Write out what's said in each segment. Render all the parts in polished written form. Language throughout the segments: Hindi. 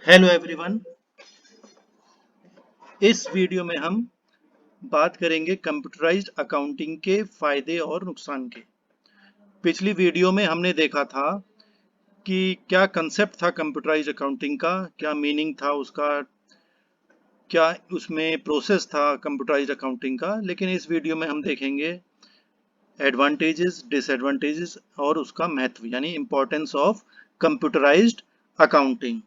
Hello everyone. इस वीडियो में हम बात करेंगे कंप्यूटराइज्ड अकाउंटिंग के फायदे और नुकसान के। पिछली वीडियो में हमने देखा था कि क्या कंसेप्ट था कंप्यूटराइज्ड अकाउंटिंग का, क्या मीनिंग था उसका, क्या उसमें प्रोसेस था कंप्यूटराइज्ड अकाउंटिंग का। लेकिन इस वीडियो में हम देखेंगे एडवांटेजेस, डिसएडवांटेजेस और उसका महत्व यानी इंपॉर्टेंस ऑफ कंप्यूटराइज्ड अकाउंटिंग।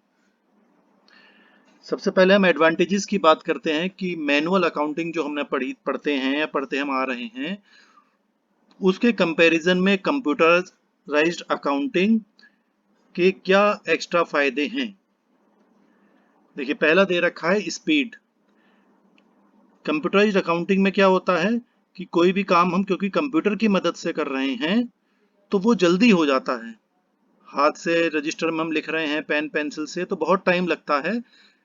सबसे पहले हम एडवांटेजेस की बात करते हैं कि मैनुअल अकाउंटिंग जो हमने पढ़ते हैं या पढ़ते हम आ रहे हैं, उसके कंपैरिजन में कंप्यूटराइज्ड अकाउंटिंग के क्या एक्स्ट्रा फायदे हैं। देखिए, पहला दे रखा है स्पीड। कंप्यूटराइज्ड अकाउंटिंग में क्या होता है कि कोई भी काम हम क्योंकि कंप्यूटर की मदद से कर रहे हैं तो वो जल्दी हो जाता है। हाथ से रजिस्टर में हम लिख रहे हैं पेन पेंसिल से तो बहुत टाइम लगता है,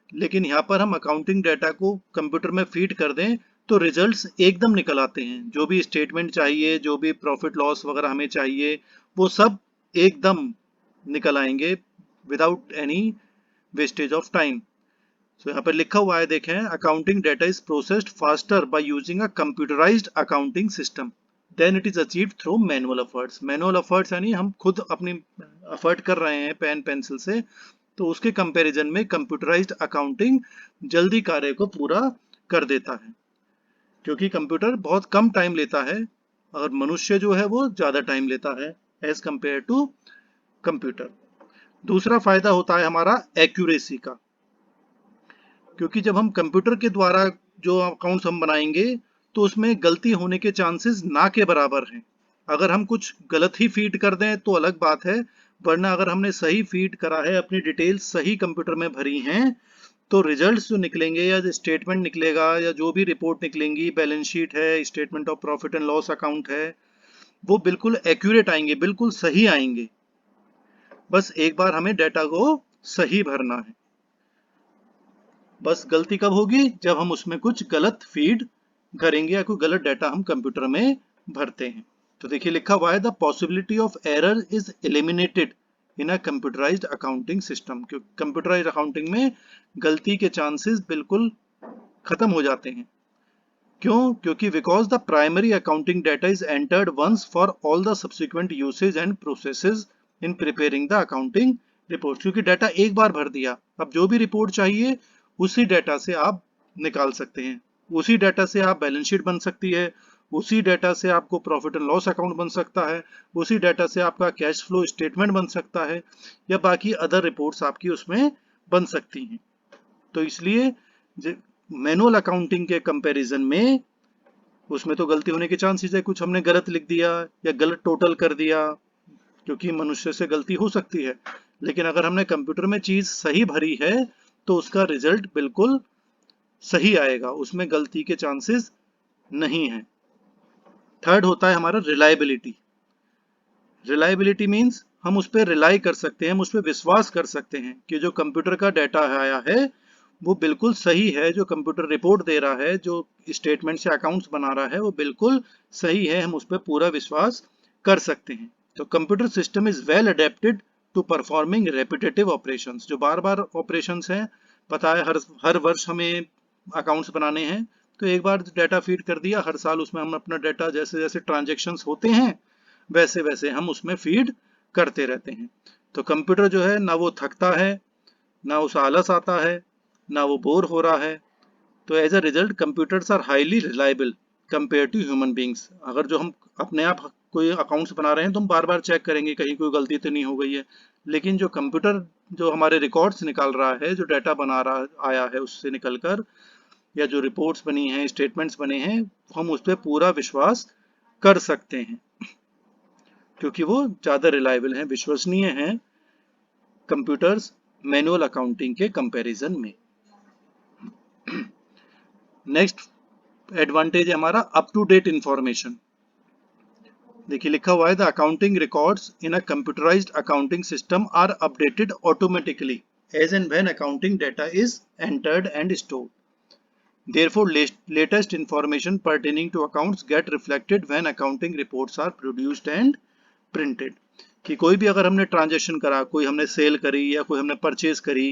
लेकिन यहाँ पर हम अकाउंटिंग डाटा को कंप्यूटर में फीड कर दें तो रिजल्ट्स एकदम निकल आते हैं। जो भी स्टेटमेंट चाहिए, जो भी प्रॉफिट लॉस वगैरह हमें चाहिए, वो सब एकदम निकल आएंगे without any wastage of time. So यहाँ पर लिखा हुआ है, देखें, accounting data is processed faster by using a computerised accounting system than it is achieved through manual efforts. Manual efforts यानी हम खुद अपनी एफर्ट कर रहे हैं पेन पेंसिल से, तो उसके कंपैरिजन में कंप्यूटराइज्ड अकाउंटिंग जल्दी कार्य को पूरा कर देता है, क्योंकि कंप्यूटर बहुत कम टाइम लेता है और मनुष्य जो है वो ज्यादा टाइम लेता है एज कंपेयर टू कंप्यूटर। दूसरा फायदा होता है हमारा एक्यूरेसी का, क्योंकि जब हम कंप्यूटर के द्वारा जो अकाउंट्स हम बनाएंगे तो उसमें गलती होने के चांसेस ना के बराबर हैं। अगर हम कुछ गलत ही फीड कर दें तो अलग बात है, वरना अगर हमने सही फीड करा है, अपनी डिटेल्स सही कंप्यूटर में भरी हैं, तो रिजल्ट्स जो निकलेंगे या जो स्टेटमेंट निकलेगा या जो भी रिपोर्ट निकलेंगी, बैलेंस शीट है, statement of profit and loss account है, वो बिल्कुल एक्यूरेट आएंगे, बिल्कुल सही आएंगे। बस एक बार हमें डाटा को सही भरना है। बस गलती कब होगी? जब हम उसमें कुछ गलत फीड करेंगे या कोई गलत डाटा हम कंप्यूटर में भरते हैं। तो देखिए लिखा हुआ है, the possibility of error is eliminated in a computerised accounting system. क्योंकि कंप्यूटराइज्ड अकाउंटिंग में गलती के चांसेस बिल्कुल खत्म हो जाते हैं। क्यों? क्योंकि because the primary accounting data is entered once for all the subsequent usage and processes in preparing the accounting report. क्योंकि डाटा एक बार भर दिया, अब जो भी रिपोर्ट चाहिए उसी डाटा से आप निकाल सकते हैं, उसी डाटा से आप बैलेंस शीट बन सकती है, उसी डाटा से आपको प्रॉफिट एंड लॉस अकाउंट बन सकता है, उसी डाटा से आपका कैश फ्लो स्टेटमेंट बन सकता है, या बाकी अदर रिपोर्ट्स आपकी उसमें बन सकती हैं। तो इसलिए मैनुअल अकाउंटिंग के कंपैरिजन में उसमें तो गलती होने के चांसेस है, कुछ हमने गलत लिख दिया या गलत टोटल कर दिया, क्योंकि मनुष्य से गलती हो सकती है। लेकिन अगर हमने कंप्यूटर में चीज सही भरी है तो उसका रिजल्ट बिल्कुल सही आएगा, उसमें गलती के चांसेस नहीं है। थर्ड होता है हमारा रिलायबिलिटी। रिलायबिलिटी मीन्स हम उस पर रिलाई कर सकते हैं, हम उस पर विश्वास कर सकते हैं कि जो कंप्यूटर का डाटा आया है वो बिल्कुल सही है, जो कंप्यूटर रिपोर्ट दे रहा है, जो स्टेटमेंट से अकाउंट्स बना रहा है वो बिल्कुल सही है, हम उस पर पूरा विश्वास कर सकते हैं। तो computer system is well adapted to performing repetitive operations. जो बार बार ऑपरेशंस हैं, पता है हर वर्ष हमें अकाउंट्स बनाने हैं, तो एक बार डाटा फीड कर दिया, हर साल उसमें हम अपना डाटा जैसे जैसे ट्रांजेक्शन्स होते हैं वैसे वैसे हम उसमें फीड करते रहते हैं। तो कंप्यूटर जो है ना वो थकता है, ना उसे आलस आता है, ना वो बोर हो रहा है। तो as a result computers are highly reliable compare to human beings. अगर जो हम अपने आप कोई अकाउंट्स बना रहे हैं तो हम बार बार चेक करेंगे कहीं कोई गलती तो नहीं हो गई है, लेकिन जो कंप्यूटर जो हमारे रिकॉर्ड्स निकाल रहा है, जो डाटा बना रहा आया है उससे निकलकर, या जो रिपोर्ट्स बनी हैं, स्टेटमेंट्स बने हैं, हम उस पर पूरा विश्वास कर सकते हैं, क्योंकि वो ज़्यादा रिलायबल हैं, विश्वसनीय हैं कंप्यूटर्स मैनुअल अकाउंटिंग के कंपैरिजन में। नेक्स्ट एडवांटेज है हमारा अप टू डेट इंफॉर्मेशन। देखिए लिखा हुआ है, the accounting records in a computerised accounting system are updated automatically as and when accounting data is entered and stored. Therefore, latest information pertaining to accounts get reflected when accounting reports are produced and printed। कि कोई भी अगर हमने ट्रांजेक्शन करा, कोई हमने सेल करी या कोई हमने परचेज करी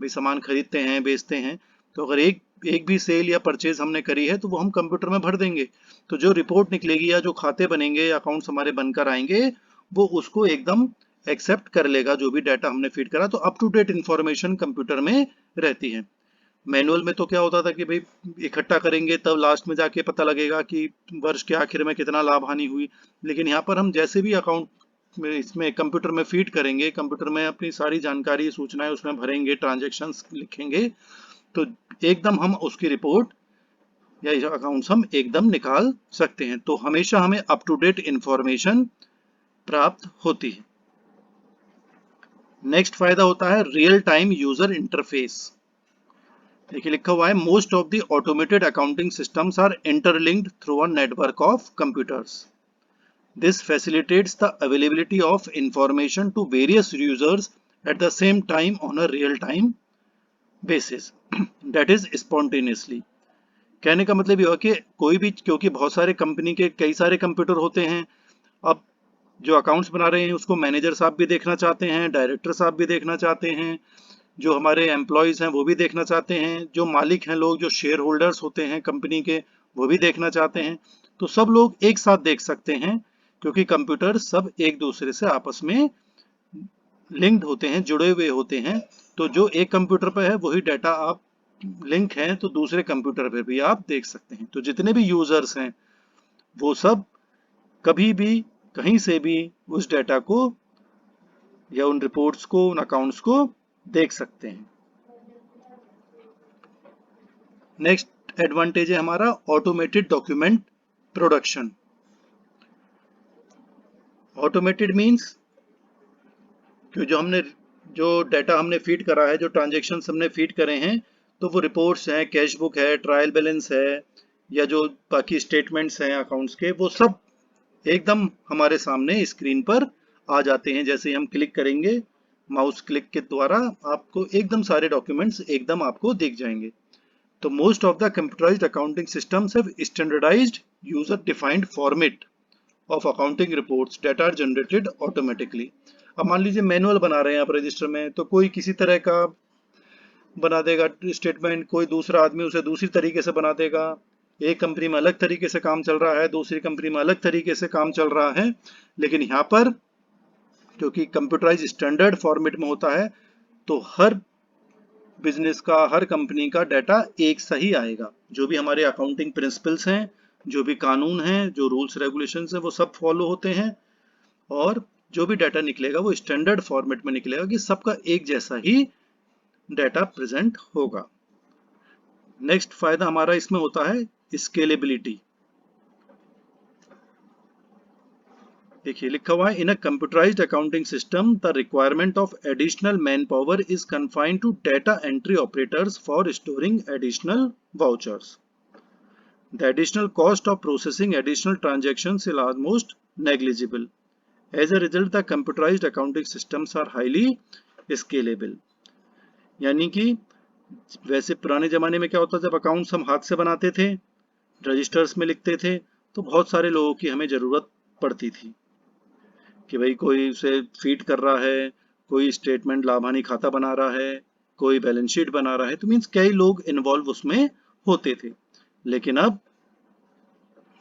भाई सामान खरीदते हैं बेचते हैं, तो अगर एक भी सेल या परचेज हमने करी है तो वो हम कंप्यूटर में भर देंगे। तो जो रिपोर्ट निकलेगी या जो खाते बनेंगे, अकाउंट्स हमारे बनकर आएंगे, वो उसको एकदम एक्सेप्ट कर लेगा, जो भी डाटा हमने फीड करा। तो up to date information computer में रहती है। मैनुअल में तो क्या होता था कि भाई इकट्ठा करेंगे तब लास्ट में जाके पता लगेगा कि वर्ष के आखिर में कितना लाभ हानि हुई। लेकिन यहाँ पर हम जैसे भी अकाउंट में इसमें कंप्यूटर में फीड करेंगे, कंप्यूटर में अपनी सारी जानकारी सूचनाएं उसमें भरेंगे, ट्रांजैक्शंस लिखेंगे, तो एकदम हम उसकी रिपोर्ट या अकाउंट्स हम एकदम निकाल सकते हैं। तो हमेशा हमें अप टू डेट इंफॉर्मेशन प्राप्त होती है। नेक्स्ट फायदा होता है रियल टाइम यूजर इंटरफेस। देखिए लिखा हुआ है most of the automated accounting systems are interlinked through a network of computers. This facilitates the availability of information to various users at the same time on a real time basis, that is spontaneously. कहने का मतलब ये हुआ कि कोई भी, क्योंकि बहुत सारे कंपनी के कई सारे कंप्यूटर होते हैं, अब जो अकाउंट्स बना रहे हैं उसको मैनेजर साहब भी देखना चाहते हैं, डायरेक्टर साहब भी देखना चाहते हैं, जो हमारे एम्प्लॉयज हैं वो भी देखना चाहते हैं, जो मालिक हैं लोग, जो शेयर होल्डर्स होते हैं कंपनी के, वो भी देखना चाहते हैं। तो सब लोग एक साथ देख सकते हैं, क्योंकि कंप्यूटर सब एक दूसरे से आपस में लिंक्ड होते हैं, जुड़े हुए होते हैं। तो जो एक कंप्यूटर पर है वही डाटा आप लिंक है तो दूसरे कंप्यूटर पर भी आप देख सकते हैं। तो जितने भी यूजर्स हैं वो सब कभी भी कहीं से भी उस डाटा को या उन रिपोर्ट्स को, उन अकाउंट्स को देख सकते हैं। नेक्स्ट एडवांटेज है हमारा automated document production. Automated means कि जो डाटा हमने फीड करा है, जो ट्रांजेक्शन हमने फीड करे हैं, तो वो रिपोर्ट्स हैं, कैश बुक है, ट्रायल बैलेंस है, या जो बाकी स्टेटमेंट्स हैं अकाउंट्स के, वो सब एकदम हमारे सामने स्क्रीन पर आ जाते हैं। जैसे हम क्लिक करेंगे माउस क्लिक के द्वारा, आपको एकदम सारे डॉक्यूमेंट्स एकदम आपको दिख जाएंगे। तो most of the computerised accounting systems have standardised user defined format of accounting reports that are generated automatically. अब मान लीजिए मैनुअल बना रहे हैं आप रजिस्टर में, तो कोई किसी तरह का बना देगा स्टेटमेंट, कोई दूसरा आदमी उसे दूसरी तरीके से बना देगा। एक कंपनी में अलग तरीके से काम चल रहा है, दूसरी कंपनी में अलग तरीके से काम चल रहा है। लेकिन यहाँ पर क्योंकि कंप्यूटराइज स्टैंडर्ड फॉर्मेट में होता है, तो हर बिजनेस का, हर कंपनी का डाटा एक सही आएगा। जो भी हमारे अकाउंटिंग प्रिंसिपल्स हैं, जो भी कानून हैं, जो रूल्स रेगुलेशंस हैं, वो सब फॉलो होते हैं, और जो भी डाटा निकलेगा वो स्टैंडर्ड फॉर्मेट में निकलेगा कि सबका एक जैसा ही डाटा प्रेजेंट होगा। नेक्स्ट फायदा हमारा इसमें होता है स्केलेबिलिटी। देखिए लिखा हुआ है in a computerised accounting system the requirement of additional manpower is confined to data entry operators for storing additional vouchers. The additional cost of processing additional transactions is almost negligible. As a result the computerised accounting systems are highly scalable. यानी कि वैसे पुराने जमाने में क्या होता, जब अकाउंट्स हम हाथ से बनाते थे, रजिस्टर्स में लिखते थे, तो बहुत सारे लोगों की हमें जरूरत पड़ती थी कि भाई कोई उसे फीड कर रहा है, कोई स्टेटमेंट लाभ हानि खाता बना रहा है, कोई बैलेंस शीट बना रहा है, तो मीन्स कई लोग इन्वॉल्व उसमें होते थे। लेकिन अब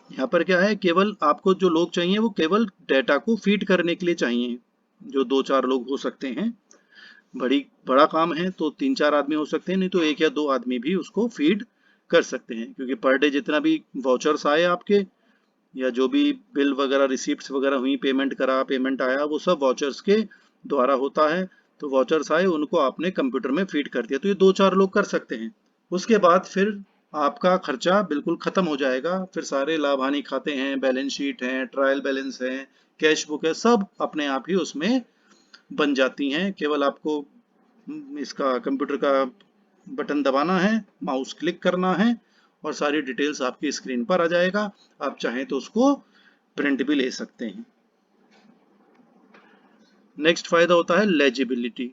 यहाँ पर क्या है, केवल आपको जो लोग चाहिए वो केवल डेटा को फीड करने के लिए चाहिए, जो 2-4 लोग हो सकते हैं। बड़ा काम है तो 3-4 आदमी हो सकते हैं, नहीं तो 1 या 2 आदमी भी उसको फीड कर सकते हैं, क्योंकि पर डे जितना भी वाउचर्स आए आपके, या जो भी बिल वगैरह रिसिप्ट्स वगैरह हुई, पेमेंट आया, वो सब वाउचर्स के द्वारा होता है। तो वाउचर्स आए, उनको आपने कंप्यूटर में फीड कर दिया, तो ये 2-4 लोग कर सकते हैं। उसके बाद फिर आपका खर्चा बिल्कुल खत्म हो जाएगा। फिर सारे लाभ हानि खाते हैं, बैलेंस शीट हैं, ट्रायल बैलेंस है, कैश बुक है, सब अपने आप ही उसमें बन जाती हैं। केवल आपको इसका कंप्यूटर का बटन दबाना है, माउस क्लिक करना है, और सारी डिटेल्स आपकी स्क्रीन पर आ जाएगा। आप चाहें तो उसको प्रिंट भी ले सकते हैं। नेक्स्ट फायदा होता है लेजिबिलिटी।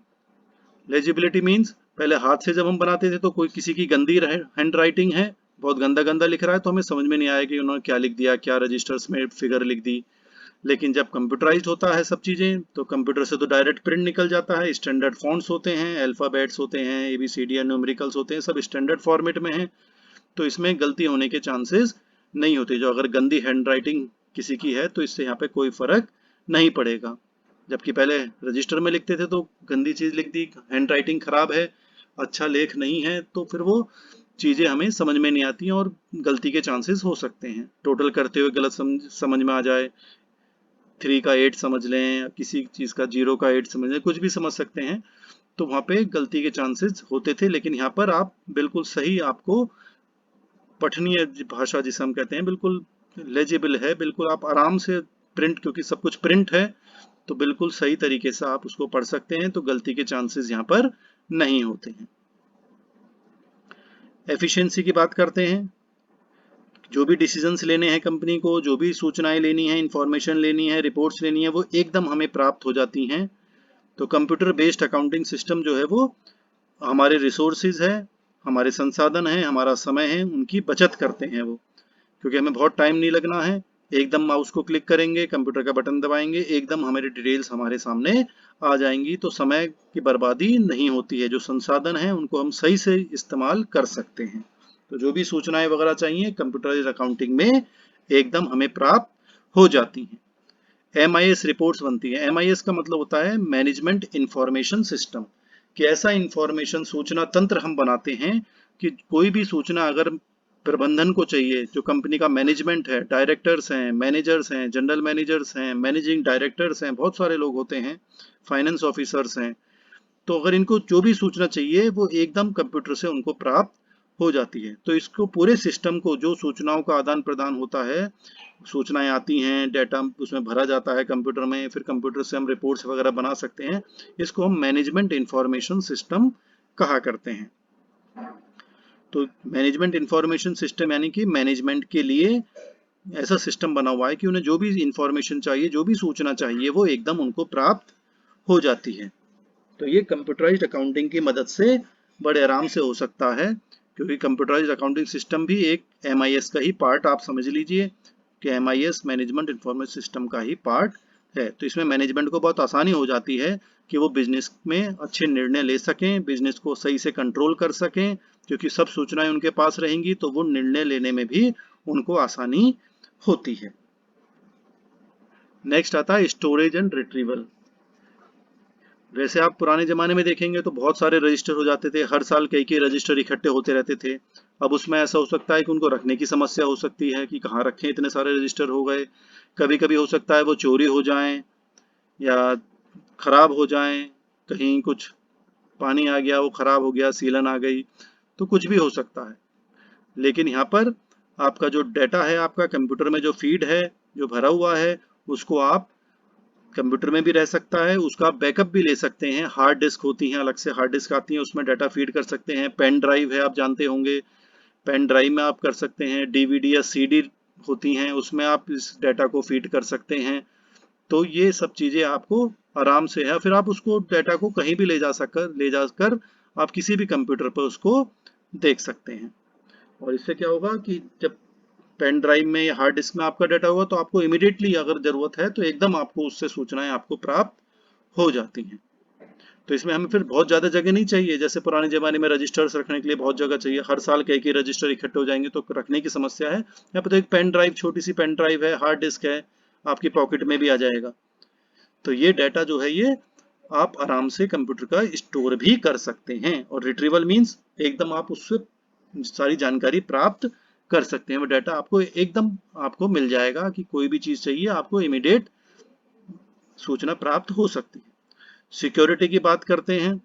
लेजिबिलिटी मींस पहले हाथ से जब हम बनाते थे तो कोई किसी की गंदी हैंड राइटिंग है, बहुत गंदा गंदा लिख रहा है, तो हमें समझ में नहीं आया कि उन्होंने क्या लिख दिया, क्या रजिस्टर्स में फिगर लिख दी, लेकिन जब कंप्यूटराइज्ड होता है सब चीज़ें, तो कंप्यूटर से तो डायरेक्ट प्रिंट निकल जाता है। स्टैंडर्ड फॉन्ट्स होते हैं, अल्फ़ाबेट्स होते हैं, ABCD या न्यूमेरिकल्स होते हैं, सब स्टैंडर्ड फॉर्मेट में हैं, तो इसमें गलती होने के चांसेस नहीं होते। जो अगर गंदी हैंड राइटिंग किसी की है तो इससे यहाँ पे कोई फर्क नहीं पड़ेगा। जबकि पहले रजिस्टर में लिखते थे तो गंदी चीज़ लिख दी, हैंड राइटिंग खराब है, अच्छा लेख नहीं है, तो फिर वो चीज़ें हमें समझ में नहीं आती हैं और गलती के चांसेस हो सकते हैं। टोटल करते हुए गलत समझ में आ जाए, 3 का 8 समझ लें, किसी चीज़ का 0 का 8 समझ लें, कुछ भी समझ सकते हैं, तो वहाँ पे गलती के चांसेस होते थे। लेकिन यहाँ पर आप बिल्कुल सही, आपको पठनीय भाषा जिसे हम कहते हैं, बिल्कुल लेजिबल है, बिल्कुल आप आराम से प्रिंट, क्योंकि सब कुछ प्रिंट है, तो बिल्कुल सही तरीके से आप उसको पढ़ सकते हैं, तो गलती के चांसेस यहाँ पर नहीं होते हैं। एफिशिएंसी की बात करते हैं। जो भी डिसीजंस लेने हैं कंपनी को, जो भी सूचनाएं लेनी है, इंफॉर्मेशन लेनी है, रिपोर्ट्स लेनी है, वो एकदम हमें प्राप्त हो जाती हैं। तो कंप्यूटर बेस्ड अकाउंटिंग सिस्टम जो है वो हमारे रिसोर्सेज है, हमारे संसाधन है, हमारा समय है, उनकी बचत करते हैं वो, क्योंकि हमें बहुत टाइम नहीं लगना है। एकदम माउस को क्लिक करेंगे, कंप्यूटर का बटन दबाएंगे, एकदम हमारी डिटेल्स हमारे सामने आ जाएंगी, तो समय की बर्बादी नहीं होती है। जो संसाधन है उनको हम सही से इस्तेमाल कर सकते हैं। तो जो भी सूचनाएं वगैरह चाहिए कंप्यूटराइज्ड अकाउंटिंग में एकदम हमें प्राप्त हो जाती हैं। MIS रिपोर्ट्स बनती है। MIS का मतलब होता है मैनेजमेंट इंफॉर्मेशन सिस्टम, कि ऐसा इंफॉर्मेशन सूचना तंत्र हम बनाते हैं कि कोई भी सूचना अगर प्रबंधन को चाहिए, जो कंपनी का मैनेजमेंट है, डायरेक्टर्स हैं, मैनेजर्स हैं, जनरल मैनेजर्स हैं, मैनेजिंग डायरेक्टर्स हैं, बहुत सारे लोग होते हैं, फाइनेंस ऑफिसर्स हैं, तो अगर इनको जो भी सूचना चाहिए वो एकदम कंप्यूटर से उनको प्राप्त हो जाती है। तो इसको पूरे सिस्टम को, जो सूचनाओं का आदान प्रदान होता है, सूचनाएं आती हैं, डेटा उसमें भरा जाता है कंप्यूटर में, फिर कंप्यूटर से हम रिपोर्ट्स वगैरह बना सकते हैं, इसको हम मैनेजमेंट इंफॉर्मेशन सिस्टम कहा करते हैं। तो मैनेजमेंट इंफॉर्मेशन सिस्टम यानी कि मैनेजमेंट के लिए ऐसा सिस्टम बना हुआ है कि उन्हें जो भी इंफॉर्मेशन चाहिए, जो भी सूचना चाहिए, वो एकदम उनको प्राप्त हो जाती है। तो ये कंप्यूटराइज्ड अकाउंटिंग की मदद से बड़े आराम से हो सकता है, क्योंकि कंप्यूटराइज्ड अकाउंटिंग सिस्टम भी एक MIS का ही पार्ट आप समझ लीजिए, कि MIS मैनेजमेंट इंफॉर्मेशन सिस्टम का ही पार्ट है। तो इसमें मैनेजमेंट को बहुत आसानी हो जाती है कि वो बिजनेस में अच्छे निर्णय ले सकें, बिजनेस को सही से कंट्रोल कर सकें, क्योंकि सब सूचनाएं उनके पास रहेंगी, तो वो निर्णय लेने में भी उनको आसानी होती है। नेक्स्ट आता है स्टोरेज एंड रिट्रीवल। वैसे आप पुराने जमाने में देखेंगे तो बहुत सारे रजिस्टर हो जाते थे, हर साल कई रजिस्टर इकट्ठे होते रहते थे। अब उसमें ऐसा हो सकता है कि उनको रखने की समस्या हो सकती है कि कहाँ रखें, इतने सारे रजिस्टर हो गए। कभी कभी हो सकता है वो चोरी हो जाएं या खराब हो जाएं, कहीं कुछ पानी आ गया, वो खराब हो गया, सीलन आ गई, तो कुछ भी हो सकता है। लेकिन यहाँ पर आपका जो डाटा है, आपका कंप्यूटर में जो फीड है, जो भरा हुआ है, उसको आप कंप्यूटर में भी रह सकता है, उसका आप बैकअप भी ले सकते हैं। हार्ड डिस्क होती हैं, अलग से हार्ड डिस्क आती हैं, उसमें डाटा फीड कर सकते हैं। पेन ड्राइव है, आप जानते होंगे, पेन ड्राइव में आप कर सकते हैं। DVD या CD होती हैं, उसमें आप इस डाटा को फीड कर सकते हैं। तो ये सब चीज़ें आपको आराम से है, फिर आप उसको डाटा को कहीं भी ले जाकर आप किसी भी कंप्यूटर पर उसको देख सकते हैं। और इससे क्या होगा कि जब पेन ड्राइव में या हार्ड डिस्क में आपका डाटा हुआ, तो आपको इमीडिएटली अगर जरूरत है तो एकदम आपको उससे सूचनाएं आपको प्राप्त हो जाती हैं। तो इसमें हमें फिर बहुत ज़्यादा जगह नहीं चाहिए, जैसे पुराने ज़माने में रजिस्टर्स रखने के लिए बहुत जगह चाहिए, हर साल कई रजिस्टर इकट्ठे हो जाएंगे तो रखने की समस्या है। यहाँ पर तो एक पेन ड्राइव, छोटी सी पेन ड्राइव है, हार्ड डिस्क है, आपकी पॉकेट में भी आ जाएगा। तो ये डाटा जो है ये आप आराम से कंप्यूटर का स्टोर भी कर सकते हैं। और रिट्रीवल मीन्स एकदम आप उससे सारी जानकारी प्राप्त कर सकते हैं, वो डाटा आपको एकदम आपको मिल जाएगा कि कोई भी चीज़ चाहिए आपको इमीडिएट सूचना प्राप्त हो सकती है। सिक्योरिटी की बात करते हैं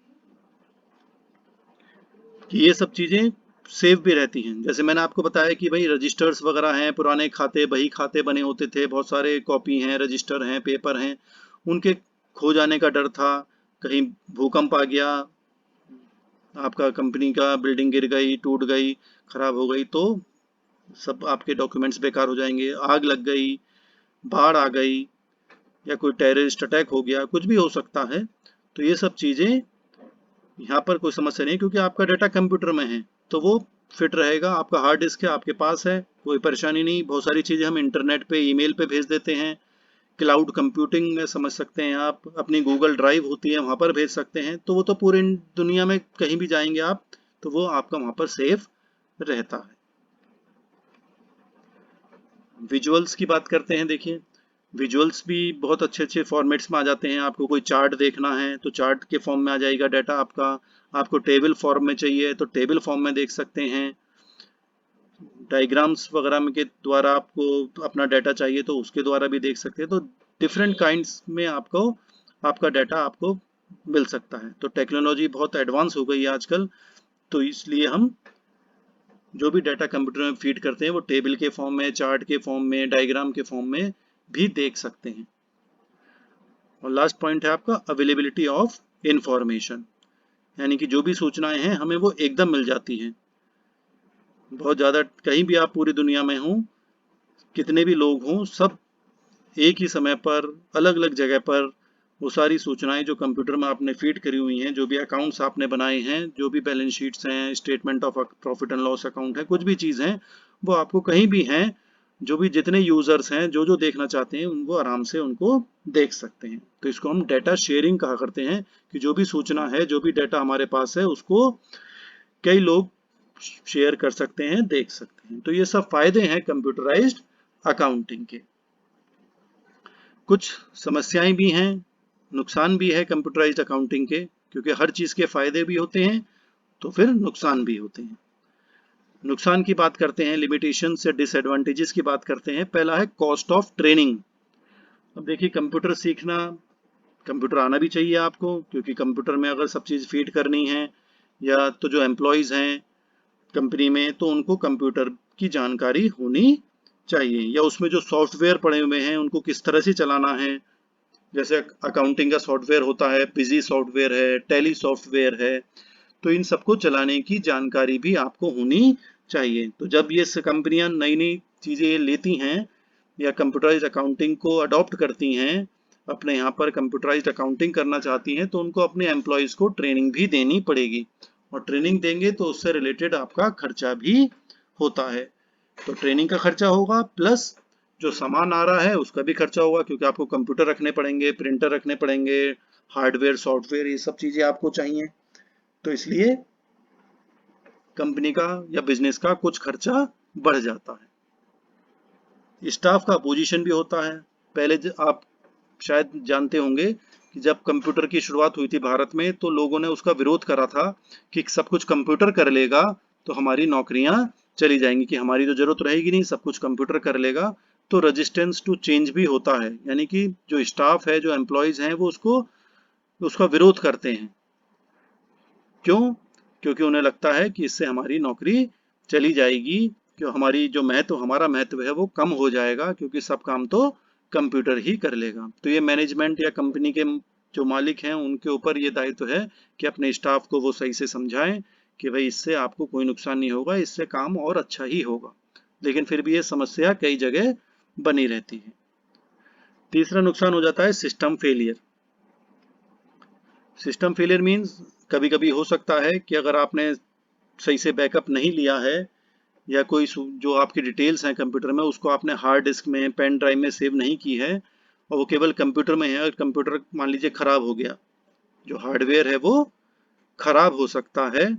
कि ये सब चीज़ें सेफ भी रहती हैं। जैसे मैंने आपको बताया कि भाई रजिस्टर्स वगैरह हैं, पुराने खाते, बही खाते बने होते थे, बहुत सारे कॉपी हैं, रजिस्टर हैं, पेपर हैं, उनके खो जाने का डर था, कहीं भूकंप आ गया, आपका कंपनी का बिल्डिंग गिर गई, टूट गई, खराब हो गई, तो सब आपके डॉक्यूमेंट्स बेकार हो जाएंगे। आग लग गई, बाढ़ आ गई, या कोई टेररिस्ट अटैक हो गया, कुछ भी हो सकता है। तो ये सब चीज़ें यहाँ पर कोई समस्या नहीं, क्योंकि आपका डाटा कंप्यूटर में है, तो वो फिट रहेगा। आपका हार्ड डिस्क है, आपके पास है, कोई परेशानी नहीं। बहुत सारी चीज़ें हम इंटरनेट पे, ईमेल पे भेज देते हैं, क्लाउड कंप्यूटिंग में समझ सकते हैं आप, अपनी गूगल ड्राइव होती है वहाँ पर भेज सकते हैं, तो वो तो पूरी दुनिया में कहीं भी जाएंगे आप तो वो आपका वहाँ पर सेफ रहता है। विजुअल्स की बात करते हैं। देखिए विजुअल्स भी बहुत अच्छे अच्छे फॉर्मेट्स में आ जाते हैं। आपको कोई चार्ट देखना है तो चार्ट के फॉर्म में आ जाएगा डाटा आपका, आपको टेबल फॉर्म में चाहिए तो टेबल फॉर्म में देख सकते हैं, डायग्राम्स वगैरह के द्वारा आपको अपना डाटा चाहिए तो उसके द्वारा भी देख सकते हैं। तो डिफरेंट काइंड्स में आपको आपका डाटा आपको मिल सकता है। तो टेक्नोलॉजी बहुत एडवांस हो गई है आजकल, तो इसलिए हम जो भी डाटा कंप्यूटर में फीड करते हैं वो टेबल के फॉर्म में, चार्ट के फॉर्म में, डायग्राम के फॉर्म में भी देख सकते हैं। और लास्ट पॉइंट है आपका अवेलेबिलिटी ऑफ इंफॉर्मेशन, यानी कि जो भी सूचनाएं हैं हमें वो एकदम मिल जाती हैं। बहुत ज़्यादा कहीं भी आप पूरी दुनिया में हों, कितने भी लोग हों, सब एक ही समय पर अलग अलग जगह पर वो सारी सूचनाएं जो कंप्यूटर में आपने फीड करी हुई हैं, जो भी अकाउंट्स आपने बनाए हैं, जो भी बैलेंस शीट्स हैं, statement of profit and loss account है, कुछ भी चीज़ हैं वो आपको कहीं भी हैं, जो भी जितने यूजर्स हैं जो जो देखना चाहते हैं वो आराम से उनको देख सकते हैं। तो इसको हम डाटा शेयरिंग कहा करते हैं कि जो भी सूचना है, जो भी डाटा हमारे पास है उसको कई लोग शेयर कर सकते हैं, देख सकते हैं। तो ये सब फायदे हैं कंप्यूटराइज्ड अकाउंटिंग के। कुछ समस्याएं भी हैं, नुकसान भी है कंप्यूटराइज्ड अकाउंटिंग के, क्योंकि हर चीज के फायदे भी होते हैं तो फिर नुकसान भी होते हैं। नुकसान की बात करते हैं, लिमिटेशन से डिसएडवांटेजेस की बात करते हैं। पहला है कॉस्ट ऑफ ट्रेनिंग। अब देखिए कंप्यूटर सीखना, कंप्यूटर आना भी चाहिए आपको, क्योंकि कंप्यूटर में अगर सब चीज़ फीड करनी है, या तो जो एम्प्लॉयज़ हैं कंपनी में तो उनको कंप्यूटर की जानकारी होनी चाहिए, या उसमें जो सॉफ्टवेयर पड़े हुए हैं उनको किस तरह से चलाना है। जैसे अकाउंटिंग का सॉफ्टवेयर होता है, बिजी सॉफ्टवेयर है, टैली सॉफ्टवेयर है, तो इन सबको चलाने की जानकारी भी आपको होनी चाहिए। तो जब ये कंपनियां नई नई चीज़ें लेती हैं या कंप्यूटराइज्ड अकाउंटिंग को अडॉप्ट करती हैं, अपने यहाँ पर कंप्यूटराइज्ड अकाउंटिंग करना चाहती हैं, तो उनको अपने एम्प्लॉयज़ को ट्रेनिंग भी देनी पड़ेगी, और ट्रेनिंग देंगे तो उससे रिलेटेड आपका खर्चा भी होता है। तो ट्रेनिंग का खर्चा होगा, प्लस जो सामान आ रहा है उसका भी खर्चा होगा, क्योंकि आपको कंप्यूटर रखने पड़ेंगे, प्रिंटर रखने पड़ेंगे, हार्डवेयर सॉफ्टवेयर ये सब चीज़ें आपको चाहिए। तो इसलिए कंपनी का या बिजनेस का कुछ खर्चा बढ़ जाता है। स्टाफ का पोजीशन भी होता है। पहले आप शायद जानते होंगे कि जब कंप्यूटर की शुरुआत हुई थी भारत में तो लोगों ने उसका विरोध करा था कि सब कुछ कंप्यूटर कर लेगा तो हमारी नौकरियां चली जाएंगी, कि हमारी तो जरूरत रहेगी नहीं, सब कुछ कंप्यूटर कर लेगा। तो रेजिस्टेंस टू चेंज भी होता है, यानी कि जो स्टाफ है, जो एम्प्लॉयज हैं, वो उसका विरोध करते हैं। क्यों? क्योंकि उन्हें लगता है कि इससे हमारी नौकरी चली जाएगी, क्यों हमारी जो हमारा महत्व है वो कम हो जाएगा, क्योंकि सब काम तो कंप्यूटर ही कर लेगा। तो ये मैनेजमेंट या कंपनी के जो मालिक हैं उनके ऊपर ये दायित्व है कि अपने स्टाफ को वो सही से समझाएं कि भाई इससे आपको कोई नुकसान नहीं होगा, इससे काम और अच्छा ही होगा। लेकिन फिर भी ये समस्या कई जगह बनी रहती है। तीसरा नुकसान हो जाता है system failure. System failure means कभी कभी हो सकता है कि अगर आपने सही से बैकअप नहीं लिया है, या कोई जो आपकी डिटेल्स हैं कंप्यूटर में उसको आपने हार्ड डिस्क में, पेन ड्राइव में सेव नहीं की है, और वो केवल कंप्यूटर में है, और कंप्यूटर मान लीजिए खराब हो गया, जो हार्डवेयर है वो खराब हो सकता है,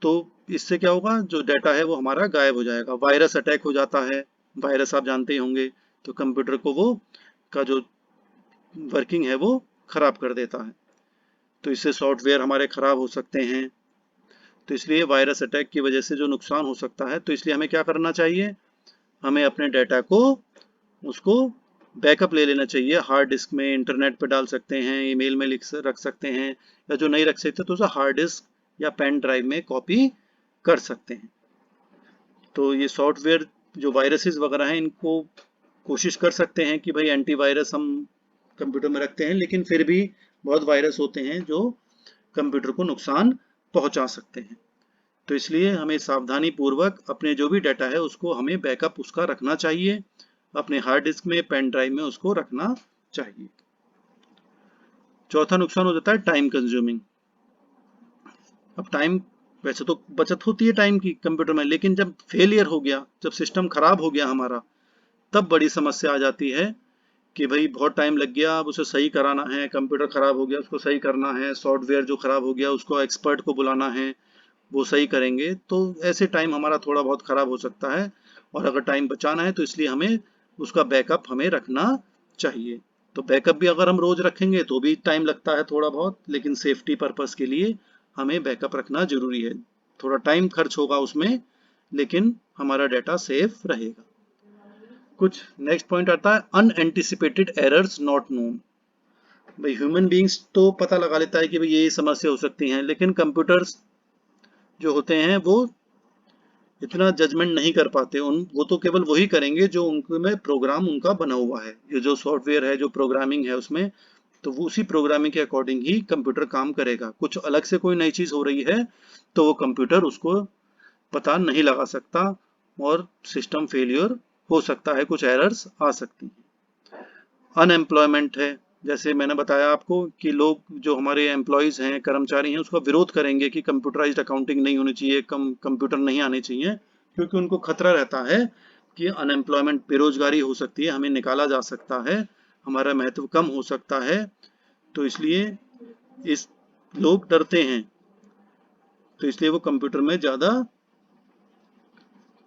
तो इससे क्या होगा, जो डाटा है वो हमारा गायब हो जाएगा। वायरस अटैक हो जाता है, वायरस आप जानते ही होंगे, तो कंप्यूटर को वो का जो वर्किंग है वो खराब कर देता है। तो इससे सॉफ्टवेयर हमारे खराब हो सकते हैं। तो इसलिए वायरस अटैक की वजह से जो नुकसान हो सकता है, तो इसलिए हमें क्या करना चाहिए, हमें अपने डाटा को उसको बैकअप ले लेना चाहिए। हार्ड डिस्क में, इंटरनेट पे डाल सकते हैं, ईमेल में रख सकते हैं, या जो नहीं रख सकते तो उसे हार्ड डिस्क या पेन ड्राइव में कॉपी कर सकते हैं। तो ये सॉफ्टवेयर जो वायरसेस वगैरह हैं इनको कोशिश कर सकते हैं कि भाई एंटीवायरस हम कंप्यूटर में रखते हैं, लेकिन फिर भी बहुत वायरस होते हैं जो कंप्यूटर को नुकसान पहुंचा सकते हैं। तो इसलिए हमें सावधानी पूर्वक अपने जो भी डाटा है उसको हमें बैकअप उसका रखना चाहिए, अपने हार्ड डिस्क में, पेन ड्राइव में उसको रखना चाहिए। चौथा नुकसान हो जाता है टाइम कंज्यूमिंग। अब टाइम, वैसे तो बचत होती है टाइम की कंप्यूटर में, लेकिन जब फेलियर हो गया, जब सिस्टम खराब हो गया हमारा, तब बड़ी समस्या आ जाती है कि भाई बहुत टाइम लग गया, अब उसे सही कराना है, कंप्यूटर खराब हो गया उसको सही करना है, सॉफ्टवेयर जो खराब हो गया उसको एक्सपर्ट को बुलाना है, वो सही करेंगे, तो ऐसे टाइम हमारा थोड़ा बहुत खराब हो सकता है। और अगर टाइम बचाना है तो इसलिए हमें उसका बैकअप हमें रखना चाहिए। तो बैकअप भी अगर हम रोज रखेंगे तो भी टाइम लगता है थोड़ा बहुत, लेकिन सेफ्टी पर्पस के लिए हमें बैकअप रखना जरूरी है। थोड़ा टाइम खर्च होगा उसमें, लेकिन हमारा डेटा सेफ रहेगा। कुछ नेक्स्ट पॉइंट आता है अनएंटिसिपेटेड एरर्स नॉट नोन। भाई ह्यूमन बीइंग्स तो पता लगा लेता है कि भाई ये समस्या हो सकती है, लेकिन कंप्यूटर्स जो होते हैं वो इतना जजमेंट नहीं कर पाते। वो तो केवल वही करेंगे जो उनमें प्रोग्राम उनका बना हुआ है, ये जो सॉफ्टवेयर है, जो प्रोग्रामिंग है उसमें, तो वो उसी प्रोग्रामिंग के अकॉर्डिंग ही कंप्यूटर काम करेगा। कुछ अलग से कोई नई चीज हो रही है तो वो कंप्यूटर उसको पता नहीं लगा सकता और सिस्टम फेलियर हो सकता है, कुछ एरर्स आ सकती हैं। अनएम्प्लॉयमेंट है, जैसे मैंने बताया आपको कि लोग जो हमारे एम्प्लॉयज हैं, कर्मचारी हैं, उसका विरोध करेंगे कि कंप्यूटराइज्ड अकाउंटिंग नहीं होनी चाहिए, कंप्यूटर नहीं आने चाहिए, क्योंकि उनको खतरा रहता है कि अनएम्प्लॉयमेंट, बेरोजगारी हो सकती है, हमें निकाला जा सकता है, हमारा महत्व कम हो सकता है। तो इसलिए इस लोग डरते हैं, तो इसलिए वो कंप्यूटर में ज्यादा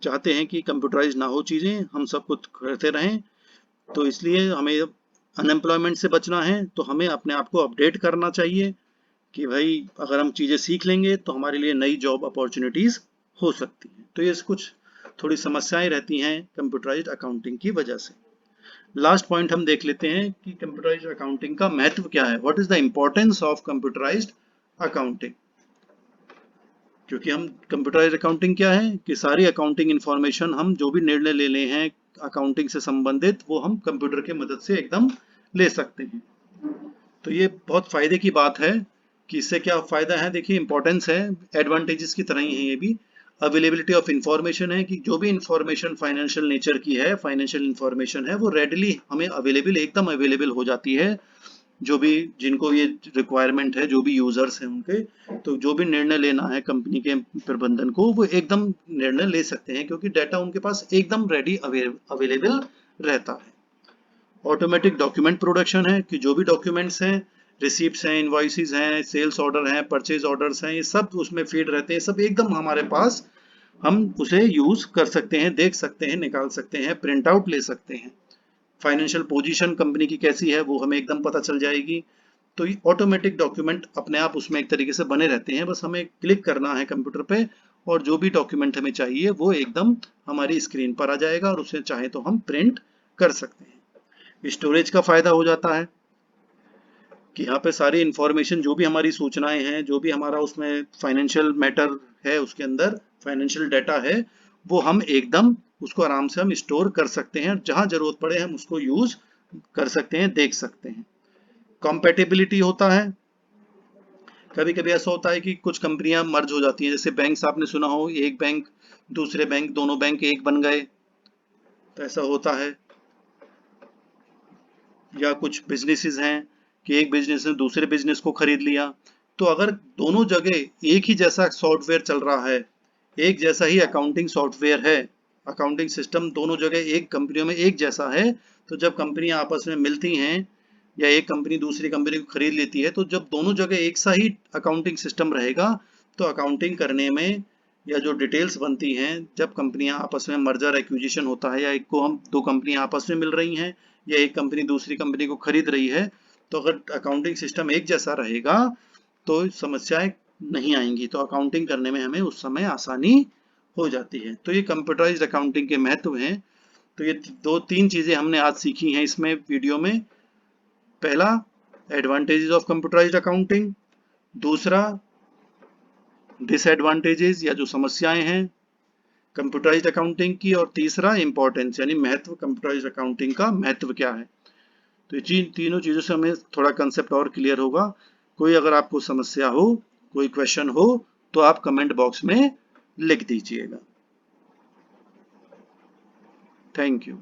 चाहते हैं कि कंप्यूटराइज ना हो चीजें, हम सब कुछ करते रहें। तो इसलिए हमें अनएम्प्लॉयमेंट से बचना है तो हमें अपने आप को अपडेट करना चाहिए कि भाई अगर हम चीज़ें सीख लेंगे तो हमारे लिए नई जॉब अपॉर्चुनिटीज़ हो सकती हैं। तो ये कुछ थोड़ी समस्याएं रहती हैं कंप्यूटराइज्ड अकाउंटिंग की वजह से। लास्ट पॉइंट हम देख लेते हैं कि कंप्यूटराइज्ड अकाउंटिंग का महत्व क्या है, what is the importance of computerised accounting. क्योंकि हम कंप्यूटराइज्ड अकाउंटिंग क्या है कि सारी अकाउंटिंग इंफॉर्मेशन, हम जो भी निर्णय ले ले हैं अकाउंटिंग से संबंधित, वो हम कंप्यूटर की मदद से एकदम ले सकते हैं। तो ये बहुत फायदे की बात है कि इससे क्या फायदा है, देखिए इंपॉर्टेंस है, एडवांटेजेस की तरह ही है ये भी। अवेलेबिलिटी ऑफ इंफॉर्मेशन है कि जो भी इंफॉर्मेशन फाइनेंशियल नेचर की है, फाइनेंशियल इंफॉर्मेशन है, वो रेडली हमें अवेलेबल, एकदम अवेलेबल हो जाती है। जो भी जिनको ये रिक्वायरमेंट है, जो भी यूजर्स हैं उनके, तो जो भी निर्णय लेना है कंपनी के प्रबंधन को, वो एकदम निर्णय ले सकते हैं, क्योंकि डाटा उनके पास एकदम रेडी अवेलेबल रहता है। ऑटोमेटिक डॉक्यूमेंट प्रोडक्शन है कि जो भी डॉक्यूमेंट्स हैं, रिसीप्ट्स हैं, इनवॉइसेस हैं, सेल्स ऑर्डर हैं, परचेज ऑर्डर्स हैं, ये सब उसमें फीड रहते हैं, सब एकदम हमारे पास, हम उसे यूज कर सकते हैं, देख सकते हैं, निकाल सकते हैं, प्रिंट आउट ले सकते हैं। फाइनेंशियल पोजीशन कंपनी की कैसी है वो हमें एकदम पता चल जाएगी। तो ये ऑटोमेटिक डॉक्यूमेंट अपने आप उसमें एक तरीके से बने रहते हैं, बस हमें क्लिक करना है कंप्यूटर पे और जो भी डॉक्यूमेंट हमें चाहिए वो एकदम हमारी स्क्रीन पर आ जाएगा और उसे चाहे तो हम प्रिंट कर सकते हैं। स्टोरेज का फायदा हो जाता है कि यहाँ पे सारी इंफॉर्मेशन, जो भी हमारी सूचनाएं हैं, जो भी हमारा उसमें फाइनेंशियल मैटर है, उसके अंदर फाइनेंशियल डाटा है, वो हम एकदम उसको आराम से हम स्टोर कर सकते हैं, जहां जरूरत पड़े हम उसको यूज कर सकते हैं, देख सकते हैं। कॉम्पेटिबिलिटी होता है, कभी कभी ऐसा होता है कि कुछ कंपनियां मर्ज हो जाती हैं, जैसे बैंक्स, आपने सुना हो एक बैंक दूसरे बैंक, दोनों बैंक एक बन गए, तो ऐसा होता है। या कुछ बिजनेसेस हैं कि एक बिजनेस ने दूसरे बिजनेस को खरीद लिया, तो अगर दोनों जगह एक ही जैसा सॉफ्टवेयर चल रहा है, एक जैसा ही अकाउंटिंग सॉफ्टवेयर है, अकाउंटिंग सिस्टम दोनों जगह एक कंपनियों में एक जैसा है, तो जब कंपनियां आपस में मिलती हैं या एक कंपनी दूसरी कंपनी को खरीद लेती है, तो जब दोनों जगह एक सा ही अकाउंटिंग सिस्टम रहेगा, तो अकाउंटिंग करने में या जो डिटेल्स बनती हैं, जब कंपनियां आपस में मर्जर एक्विजिशन होता है, या एक को हम दो कंपनियां आपस में मिल रही हैं या एक कंपनी दूसरी कंपनी को खरीद रही है, तो अगर अकाउंटिंग सिस्टम एक जैसा रहेगा तो समस्याएं नहीं आएंगी, तो अकाउंटिंग करने में हमें उस समय आसानी हो जाती है। तो ये कंप्यूटराइज्ड अकाउंटिंग के महत्व हैं। तो ये दो तीन चीजें हमने आज सीखी हैं इसमें वीडियो में। पहला, एडवांटेजेस ऑफ कंप्यूटराइज्ड अकाउंटिंग, दूसरा डिसएडवांटेजेस या जो समस्याएं हैं कंप्यूटराइज्ड अकाउंटिंग की, और तीसरा इंपॉर्टेंस यानी महत्व, कंप्यूटराइज्ड अकाउंटिंग का महत्व क्या है। तो ये तीनों चीजों से हमें थोड़ा कंसेप्ट और क्लियर होगा। कोई अगर आपको समस्या हो, कोई क्वेश्चन हो, तो आप कमेंट बॉक्स में लिख दीजिएगा। Thank you.